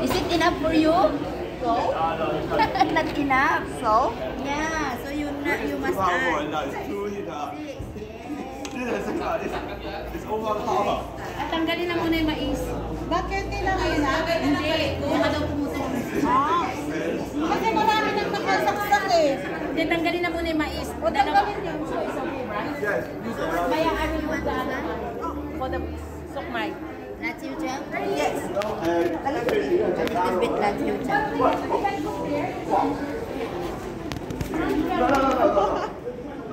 Is it enough for you? So? Not enough. So? Yeah. So you must add. It's overpowered. At tanggalin na muna yung mais. Bakit kailangan na? Hindi. Baka daw pumutuloy. Kasi marami nang nakasaksak eh. Hindi, tanggalin na muna yung mais. O tanggalin yun. So, it's okay, right? Yes. Maya, I will want that for the sukmai. Lachucha? Yes. A little bit lachucha.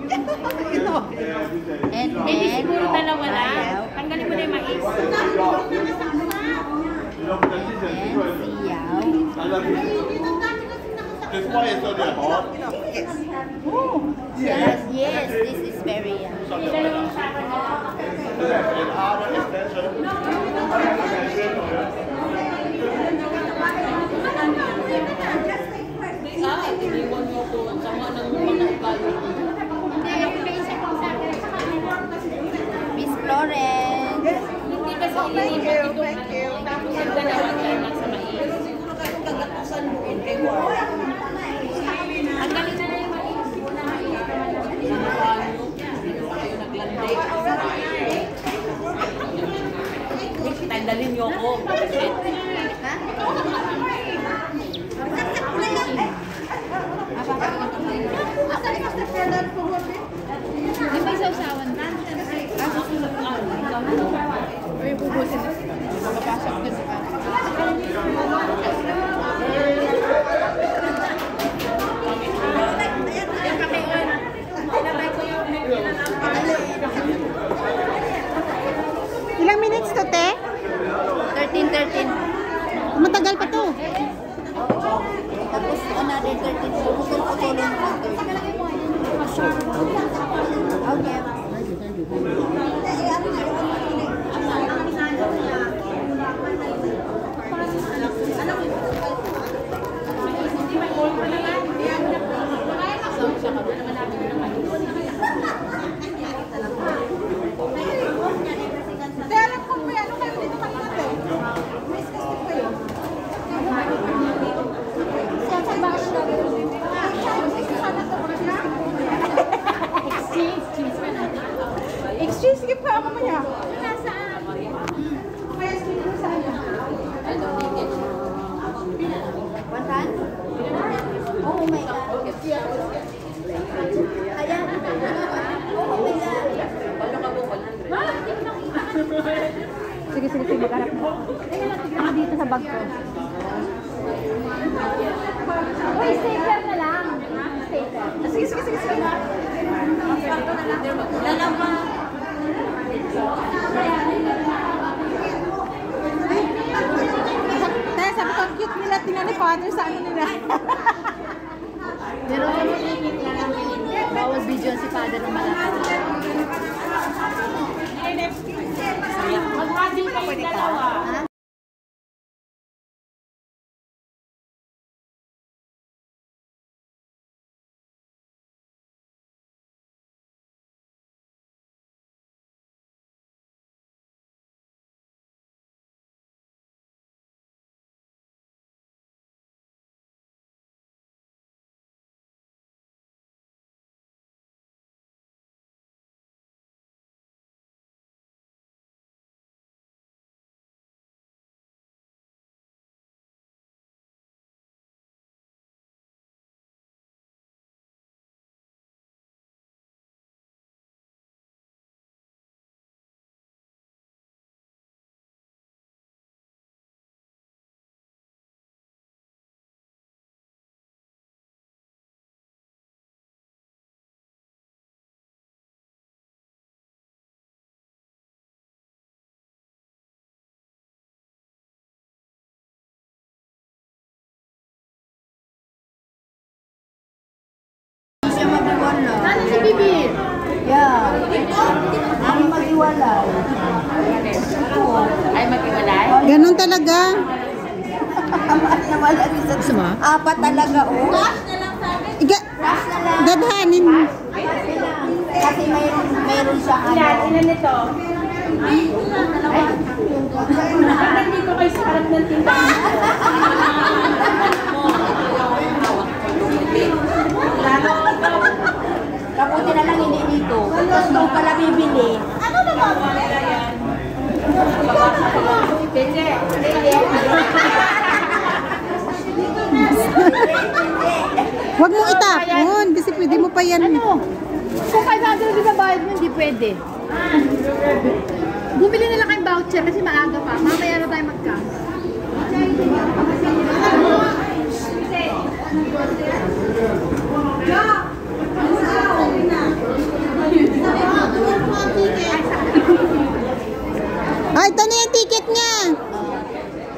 And Maybe then, siguro dalawa lang. Tanggalin mo na yung mais. That's why it's so hot. yes, yes, this is very Dalawang saka na lang. And other extension. Iwan mo ko. Sama ng mga ugali. Miss Florence. Hindi kasi ilipat ito. Tapos yung dalawa lang sa mais. Kagatusan mo in kay War. Ang galing na yung mais. Unahin ka naman ang ginawa nyo. Kayo naglanday. Tandalin nyo ako. Di ba sausawan na? Ay, bubusin na. Mapapasok ka sa Ilang minutes to, te? 13. Matagal pa to. Tapos another 13. Putol-putulin mo ng 13. Okay. Te, alam ko may ano kayo dito kanina, te. May kasi pa yun. Sa bash na rin. Exchange gift pa mamaya. Nasaan? May exchange gift saan? One time? Oh my God. Ayan. Oh my God. Sige, magharap mo. Naka dito sa bag ko. Uy, sticker na lang. Sticker. Sige. Lalama. Tayo, sabi ko, cute nila. Tingnan ni Father sa ano nila. Pero bawal video si Father na malaki. Mag-hadil kayo dalawa. Saan si Bibi? Yeah. Ang mag-iwalay. Ay, mag-iwalay? Ganon talaga. Nawala isa. Apat talaga, oh. Dadhanin mo. Kasi mayroon siya ano. Ilan nito? Ay, ng tindahan. Kabuti na lang hindi dito. Tapos doon pala bibili. Ano naman? Huwag mong itapon kasi pwede mo pa yan. Ano? Kung 500 din sa bayad mo, hindi pwede. Bumili na lang kayong voucher kasi maaga pa. Mamaya na tayo mag-cash. Ay, ito na yung ticket niya.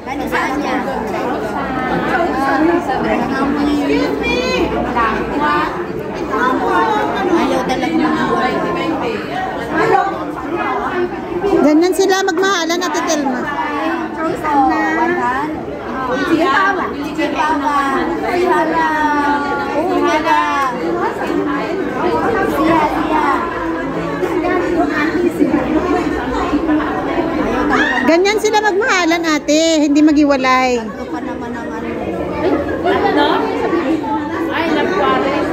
Ano saan niya? Excuse me! Ayaw talaga mag-iwalay. Ganyan sila magmahalan at Telma. Oh, 100. Sihawa. Sihawa. Sihala. Sihala. Siha. Ganyan sila magmahalan ate, hindi magiwalay. Ito pa naman ang ano. Ano? Ay, nagpares.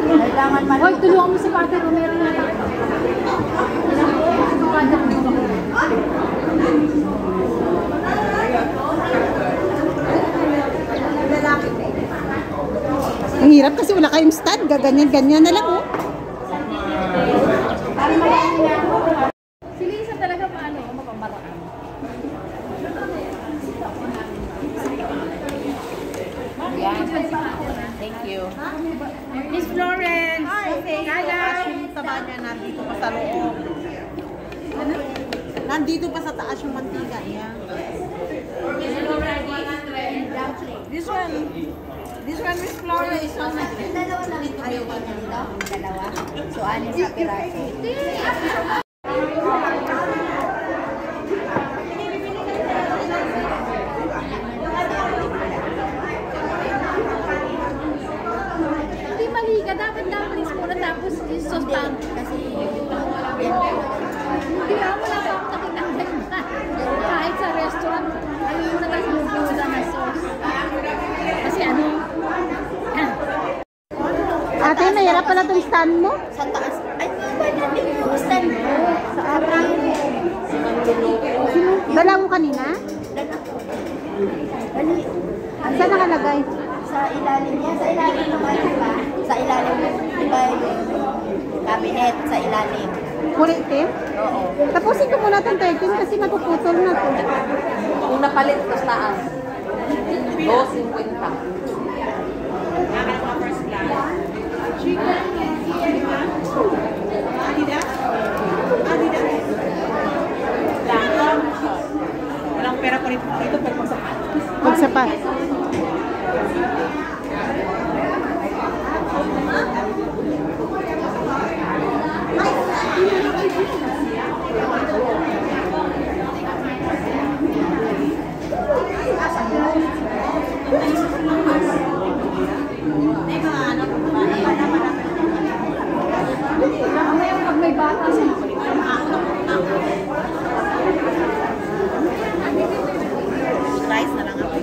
Kailangan man. Hoy, tulungan mo si Father Romero na lang. Ang hirap kasi wala kayong stand, gaganyan-ganyan na lang oh. Si Lisa talaga paano? Mapamaraan. Yan. Thank you. Miss Florence! Hi guys! Taba niya nandito pa sa loob. Nandito pa sa taas yung mantika niya. This one, Miss Florence. Dalawa lang ito. Ayaw ba niya dito? Dalawa. So, anin sa piraso. Hindi mali ka. Dapat dumplings muna tapos yung sauce pan. Kasi, Hindi ah, wala pa akong nakitang ganyan. Kahit sa restaurant, ayun na lang yung gula na sauce. Kasi ano, Ate, mahirap pala itong stand mo. sa taas. Ay, pwede din yung stand ko. Sa arang. Dala mo kanina? Dan ako. Dali. Saan nakalagay? Sa ilalim niya. Sa ilalim naman, diba? Sa ilalim. Diba yung cabinet sa ilalim. Kulay itim? Oo. Tapusin ko muna itong 13 kasi magpuputol na to. Kung napalit, tapos taas. 2.50. Walang pera pa rin dito, pero magsapat. Magsapat. pag may bata siya. Rice na lang ako.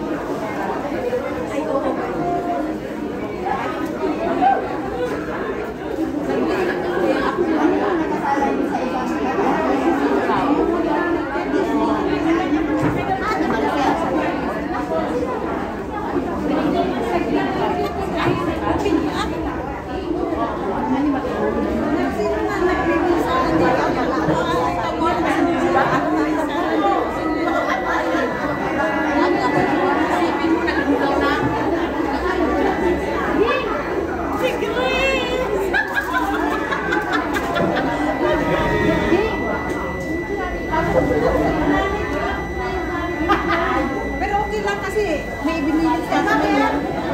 Pero okay lang kasi may binili siya sa mga.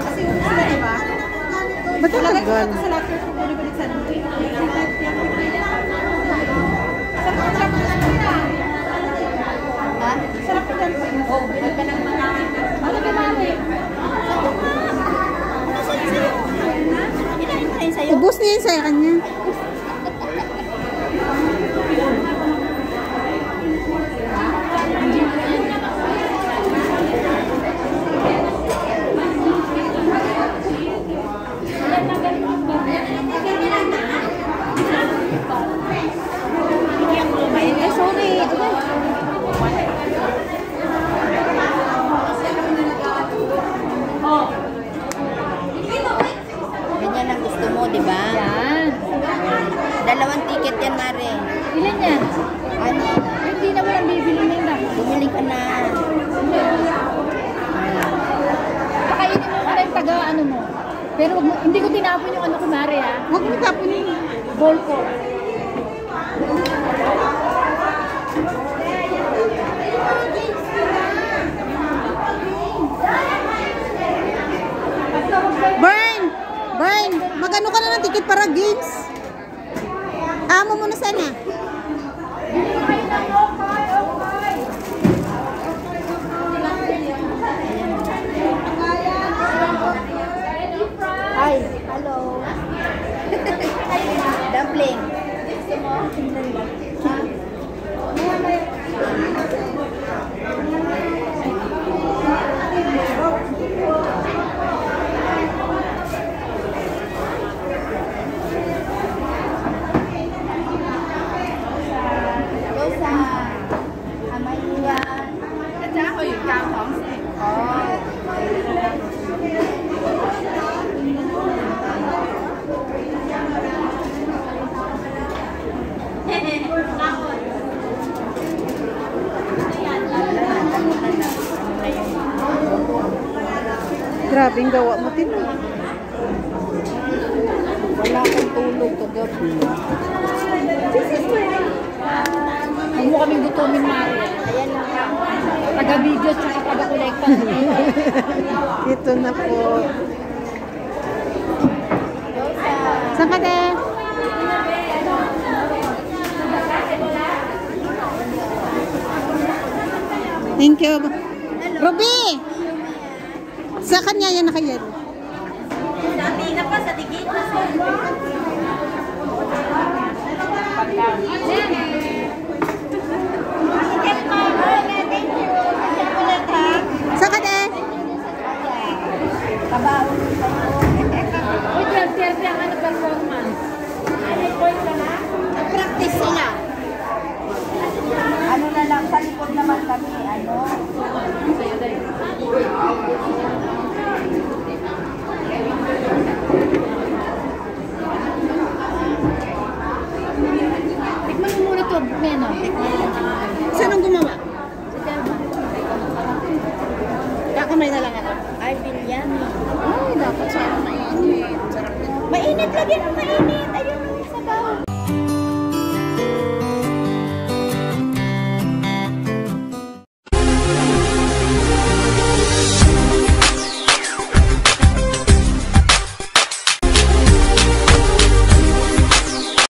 Kasi yung sila, diba? Ba't ang Lagay ko tagal? ito sa lahat yung bumibalik sa dito. Sarap ko yan. Ha? Sarap ko yan. Oh, huwag ka nang makain. Ano ka namin? Ilalim pa rin sa'yo. Ubus na yun sa kanya. Pero wag mo, hindi ko tinapon yung ano ko, Mare, ah. Huwag mo tapon yun. Bowl ko. Burn! Burn! Magano ka na ng ticket para games? Amo mo na sana. Hi, hello. Dumpling. Gusto mo? Rosa. Amaya. At saka ako yung kangkong. Oh. Grabe yung gawa mo, Tino. Wala akong tulog kagabi. Huwag mo kaming gutumin, Mare. Ayan lang. Taga-video tsaka taga-collecta. Ito na po. Rosa. Saan ka, de? Thank you. Ruby! Sa kanya yan nakayad. Dati na pa sa tigit. Saan ka, de? Kabaon. Uy, 12 ang ano performance. Practice sila. Ano na lang, sa likod naman kami. Ano? Tikman mo muna ito, Meno. Saan ang gumawa? Si Telma. Kakamay na lang ako. Ay, biryani. Ay, dapat sana mainit. Sarap nito. Mainit lagi ng mainit. Ayun, sabaw.